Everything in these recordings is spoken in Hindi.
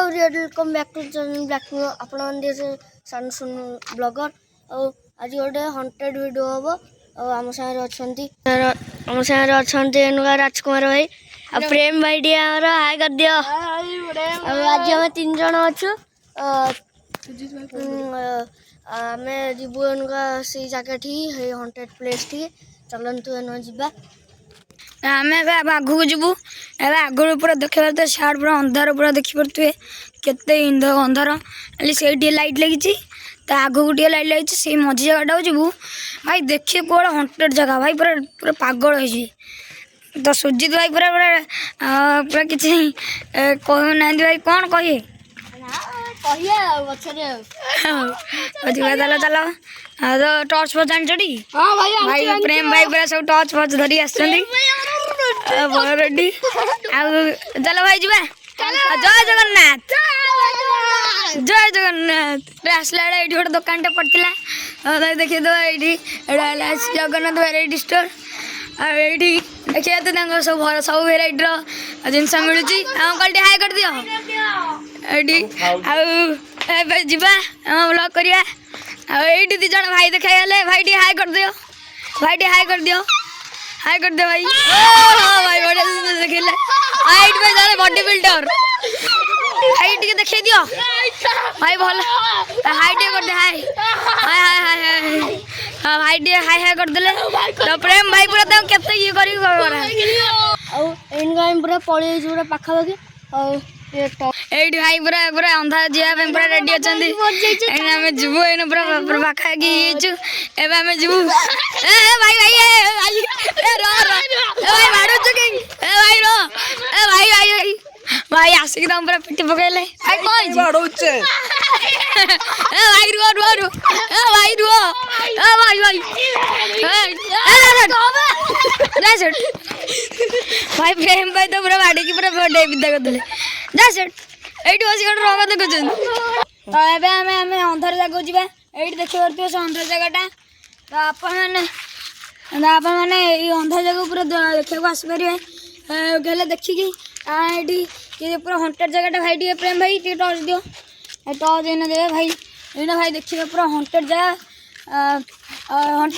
Welcome back to channel back to आपण सन सुन ब्लॉगर आज गोटे हंटेड वीडियो हम आम सागर अच्छा राजकुमार भाई प्रेम भाई टी हाय कर दियो। आज आम 3 जन अच्छु आम जीवु से जगह ठी हंटेड प्लेस टी चलतु एन जा आम आगू जीवु आगु पूरा देखा तो साइड पूरा अंधार पूरा देखिपे केते अंधार से लाइट लगी आगू गोटे लाइट लगी से मझी जगह जीवु भाई देखिए कौन हंटेड जगह भाई पूरा पूरा पागल हो तो सुजित भाई पूरा पूरा पूरा किसी कहना भाई कौन कहे चलो चलो तो टॉर्च फॉर्च जान भाई प्रेम भाई पूरा सब टॉर्च फॉर्च धरी आसुँच रेडी चलो भाई जी जय जगन्नाथ जय जगन्नाथ आसला ये गोटे दुकान टे पड़ता देखिए तो ये जगन्नाथ भेराइटी स्टोर ये देखिए तो सब भेराइटर जिनस मिलूँ कल हाई कर दियो ये जीवा ब्लॉग करिया ये दी जन भाई देखा गले भाई टी हाई कर दियो भाई टी हाई कर दियो हाई कर दियो भाई भाई बड़े देखिले हाइट में जाने बॉडी बिल्डर हाइट के देखे दियो भाई भल हाइट कर दे हाय हाय हाय हाय हां भाई टी हाय हाय कर देले तो प्रेम भाई पूरा तो केते ये करी इनका पूरा पड़े पूरा पाखापाखि एडी भाई पूरा पूरा अंधार जीवा पूरा रेडी अछंती एने जीवु एने पूरा पाखा की एबे हमें जीवु ए भाई भाई ए रो भाई मारू चुकी ए भाई रो ए भाई भाई भाई आसिक दम पूरा पिटी पकेले भाई कोई मारूचे ए भाई रो रो रो ए भाई रो ए भाई भाई ए भाई प्रेम भाई तो पूरा बाड़ी की पूरा बड़े विद्या कर देले जा सेट एठी बसी गड रोग देखुछन तो एबे हमें अंधार जगह जीवा एठी देखि परतियो से अंधार जगहटा तो आपण माने ई अंधार जगह पूरा देखा को आसी परिबे गेले देखि कि एठी के पूरा हंटेड जगहटा भाई टी प्रेम भाई टी टॉर्च दियो टॉर्च एने दे भाई एने भाई देखिबे पूरा हंटेड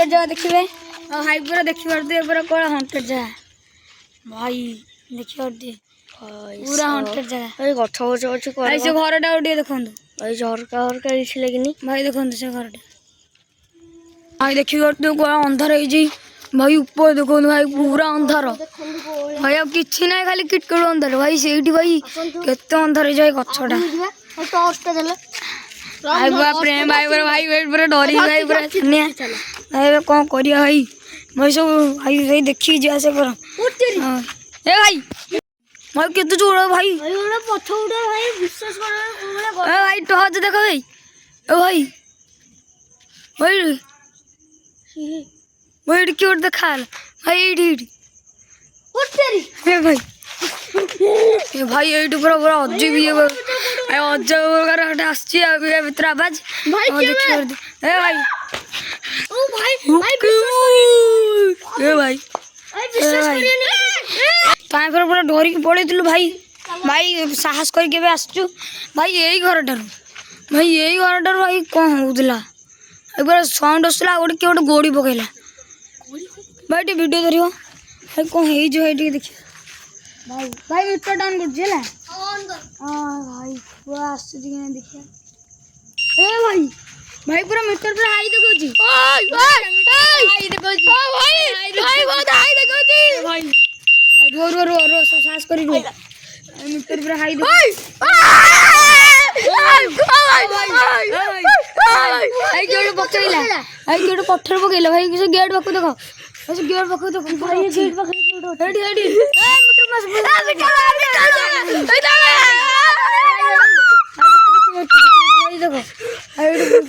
जगह देखिबे भाई पूरा देखि परतियो पूरा कोन हंटेड जगह भाई देखि परतियो पूरा हंटेड जगह ए गछ गछ अछि को भाई से घरटा उठी देखंतु ए झरका हरका इछि लेकिनी भाई देखंतु से घरटा भाई देखि परतियो कोन अंधार होई जी भाई ऊपर देखो भाई पूरा अंधार भाई अब किछि नै खाली किटकट अंधार भाई सेठी भाई केते अंधार जाय गछटा टॉर्च टे देले भाई पूरा प्रेम भाई पूरा डरी भाई पूरा छनिया भाई कोन करिया भाई भाई सब भाई देखि जा से कर ए भाई भाई केते जोड़ भाई भाई पछ उड़ा भाई विश्वास कर ए भाई टॉर्च देखो भाई ए भाई भाई भाई क्यों देखा भाई एडी उठरी ए भाई ये पूरा पूरा अजीब ये अजब कर आसी भीतर आवाज भाई ए भाई ओ भाई ए भाई विश्वास करिए ताई फिर पूरा डरी के पड़े भाई भाई साहस करके आसचु भाई यही घरटार भाई कौन होता पूरा साउंड आसला गोटे किए गोटे गोड़ी पकईला भाई टे वीडियो धर भाई कौन है देखिए भाई भाई मीटर डाउन कर भाई पूरा आसुची देखिए ए भाई भाई पूरा मीटर पूरा हाई देखौची हाई देखौची भाई बहुत हाई देखौची भाई रो रो रो रो साहस करी रो मीटर पूरा हाई भाई गेट पकईला भाई गेट पत्थर पकईला भाई किसी गेट पाखु देखो ऐसे गेट पाखु देखो भाई गेट पाखु एडी एडी ए मीटर पास देखो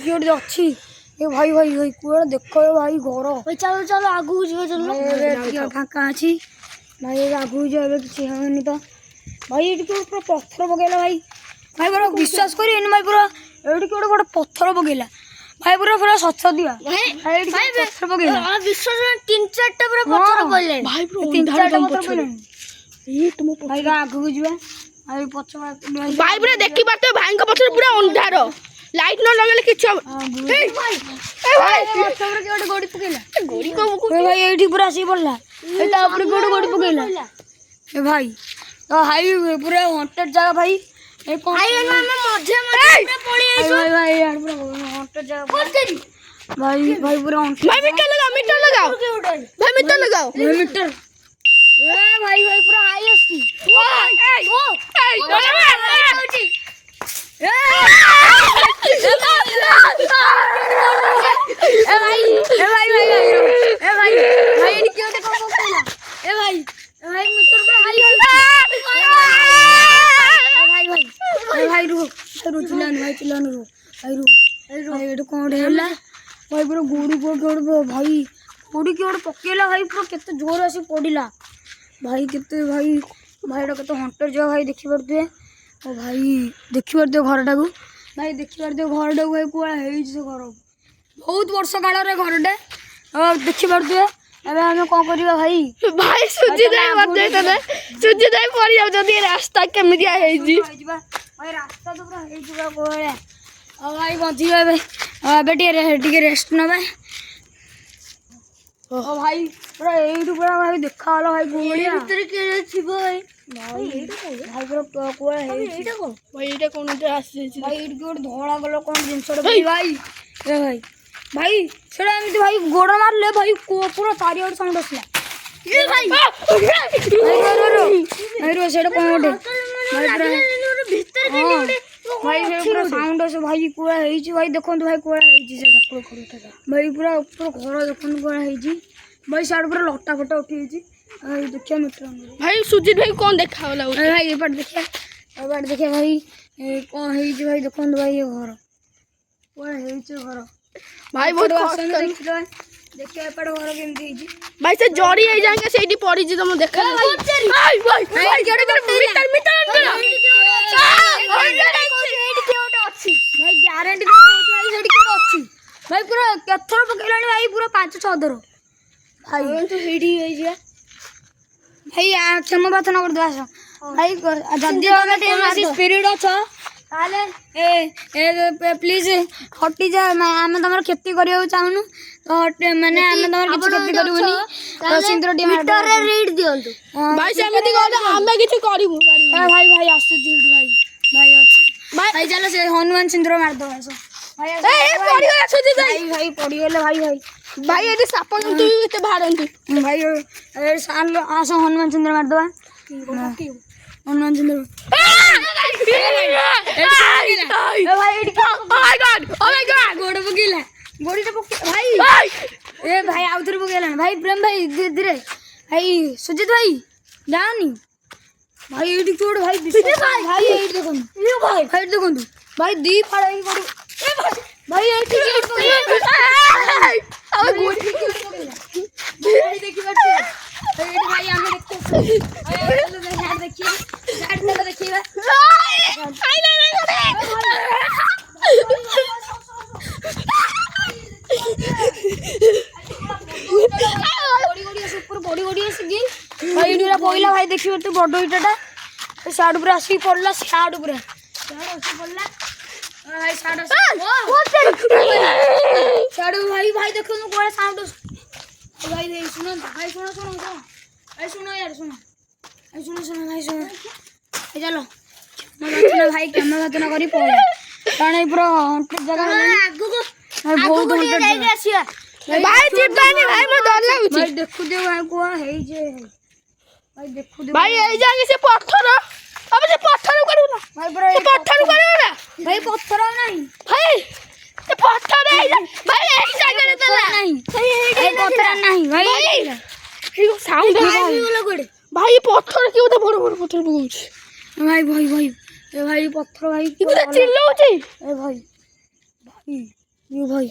गेट अच्छी ए भाई भाई भाई कुआडे देखो भाई घर भाई चलो चलो आगु जीव चलो फांका अच्छी भाई आगु जाए किसी हमें तो भाई ये पूरा पत्थर पकईला भाई भाई पूरा विश्वास करिए भाई पूरा ये गोटे पत्थर पकईला भाई पूरा पूरा सच दिया भाई पत्थर पकईला विश्वास 3-4 टा पूरा पत्थर पड़ले भाई 3-4 टा पत्थर पड़ले ये तुम भाई का आगु जीवा ଭାଇ ପଛ ଭାଇ ପୁରା ଦେଖି ପାରୁଥିବେ ଭାଇଙ୍କ ପଛରେ ପୁରା ଅନ୍ଧାର ଲାଇଟ୍ ନ ଲଗେଇଲେ କିଛି ହବ ଗୋଟେ ଗୋଡି ପକେଇଲା ଗୋଡି କଣ ଭାଇ ଏଇଠି ପୁରା ଆସିକି ପଡିଲା ତା ଉପରେ ଗୋଟେ ଗୋଡି ପକେଇଲା ଏ ଭାଇ ତ ଭାଇ ପୁରା ହଣ୍ଟେଡ ଜାଗା ଭାଇ ଏ କଣ ଭାଇ ହଣ୍ଟେଡ ଜାଗା ଭାଇ ଭାଇ ପୁରା ଭାଇ ମିଟର ଲଗାओ ଭାଇ ମିଟର ଲଗାओ ମିଟର ए भाई भाई पूरा हाई अस्ती भाई पूरा गोड़ी भाई गोड़ी किए पकेला भाई पूरा केते जोर आसी पड़िला भाई केते भाई भाईटा केते हंटर जगह भाई देखि पारथि ओ भाई देखि पारथि घरटा को भाई देखि पारथि घरटा को भाई कुआ हेइ से घर बहुत वर्ष काल रे घरटे देखि पारथि एबे हम कोन करिया भाई भाई सुजी दाई मते तने सुजी दाई पड़ी जाउ जदी रास्ता केमिदिया हेइ जी भाई रास्ता तो पूरा हेइ जुगा कोळे ओ भाई बंधी एबे टिके रेस्ट नबे ओ भाई पूरा एइटु पूरा भाई देखा वाला भाई गोलिया भीतर के छिबो भाई भाई पूरा कोळे हेइ एटा कोन भाई एटा कोन ते आसी भाई एइट गोड धोळा गलो कोन जिंसड़ भाई भाई ए भाई भाई सेडा एमिति भाई गोड़ मारले भाई पूरा चारि ओर साउंड असला ये भाई भाई रो सेडा कोन ओडे भाई पूरा भीतर के भाई पूरा साउंड अस भाई कोळा हेइची भाई देखंतु भाई कोळा हेइची सेडा भाई पूरा घर देखंतु कोळा हेइची भाई साइड पूरा लटा फटा उठी हेइची भाई देखिया मित्र भाई सुजीत भाई कोन देखा होला भाई एपट देखिया भाई कोन हेइची भाई देखंतु भाई ये घर कोळा हेइची घर भाई बहुत कष्ट देखिए एपट घर केमती हेइची भाई से जड़ी आई जाएंगे सेठी पड़ी जी तुम देखा भाई भाई भाई मीटर भाई ग्यारंटी भाई सेठी केडो अछि भाई पूरा केथर पकेलानी भाई पूरा 5-6 दर भाई तो हेडी होई जे भाई क्षमा बात न कर दो भाई जल्दी हमें स्पिरिट अच्छा ताले ए प्लीज हटी जा आमे तमर खेती करियो चाहनु तो माने आमे तमर किछ खेती करिवनी तो सिंद्र डी मीटर रे रीड दियंतु भाई से एमिति कहले आमे किछ करिवु भाई भाई आसु दीड भाई भाई अछि भाई चलो से हनुमान सिंद्र मार दो ऐसो भाई ए पड़ी गया सुजीत भाई भाई पड़ी गेले भाई भाई भाई एटी साप जंतु एते बाहरंती भाई ए साल आसो हनुमान सिंद्र मार दो हनुमान सिंद्र गोड़ पकेला गोड़ी तो भाई ए भाई आउथर पकेला भाई प्रेम भाई धीरे धीरे भाई सुजीत भाई जानी भाई एडी कोड भाई भाई एडी देखो ये भाई देखो भाई दी फाड़ाई करू ए भाई एडी अब गोड़ी भाई देखि बाटे एडी भाई हमें देखते देखिए भाई देखिए तो बड़ इटाटा साइड पूरा आसी पड़ला साइड पूरा भाई साइड भाई भाई देखो कोड़ा साउंड भाई सुनो भाई सुनो सुनो भाई सुनो यार सुनो भाई सुनो सुनो भाई सुनो चलो भाई कैमरा घटना करी पड़े कारण पूरा जगह बहुत भाई चिपकानी भाई मैं डर लागुची भाई देखु दे भाई को हे जे भाई देखु दे भाई ए जागे से पत्थर अब से पत्थर करू ना भाई पूरा से पत्थर करू ना भाई पत्थर नहीं भाई से पत्थर है भाई एक जगह तो नहीं भाई पत्थर नहीं भाई ये साउंड है भाई पत्थर क्यों तो बड़ बड़ पत्थर पहुंच भाई भाई भाई ए भाई पत्थर भाई इतना चिल्लाउची ए भाई भाई ये भाई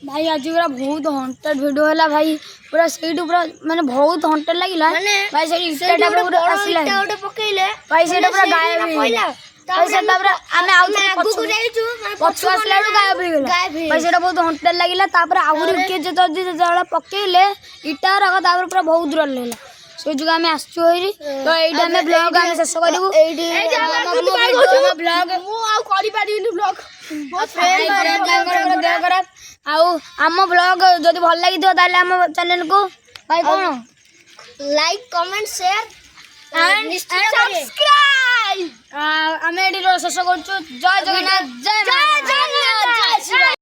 भाई आज पूरा बहुत हंटेड वीडियो है भाई पूरा सेट पूरा माने बहुत हंटेड लागिला भाई से इस्टेटा पूरा आसिला ओटे पकेले भाई सेटा पूरा गायब हो गया भाई सेटा पूरा आमे आउते आगु को जाइछु पछ आसला गायब हो गला भाई सेटा बहुत हंटेड लागिला तापर आउरी के जे जदी जळा पकेले इटा रगा तापर पूरा बहुत दूर लेला से जो आम आसचु तो ये आम ब्लॉग आम शेष करूँ ब्लॉग देह खराब आम ब्लॉग जब भल लगी आम चैनल को भाई कौन लाइक कमेंट शेयर आम ये शेष कर जय जगन्नाथ जय जगन्नाथ।